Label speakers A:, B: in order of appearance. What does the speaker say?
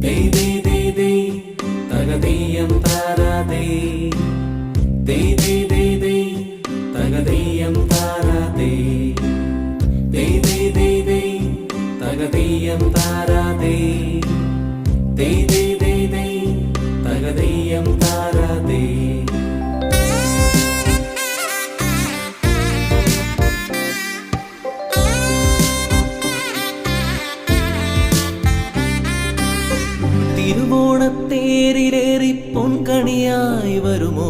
A: Dey dey dey dey, tagadiyam tarade. Dey dey dey dey, tagadiyam tarade. Dey dey dey dey, tagadiyam tarade. Dey dey dey dey, tagadiyam tarade. തിരുവോണത്തേരിലേറി പൊൻകണിയായി വരുമോ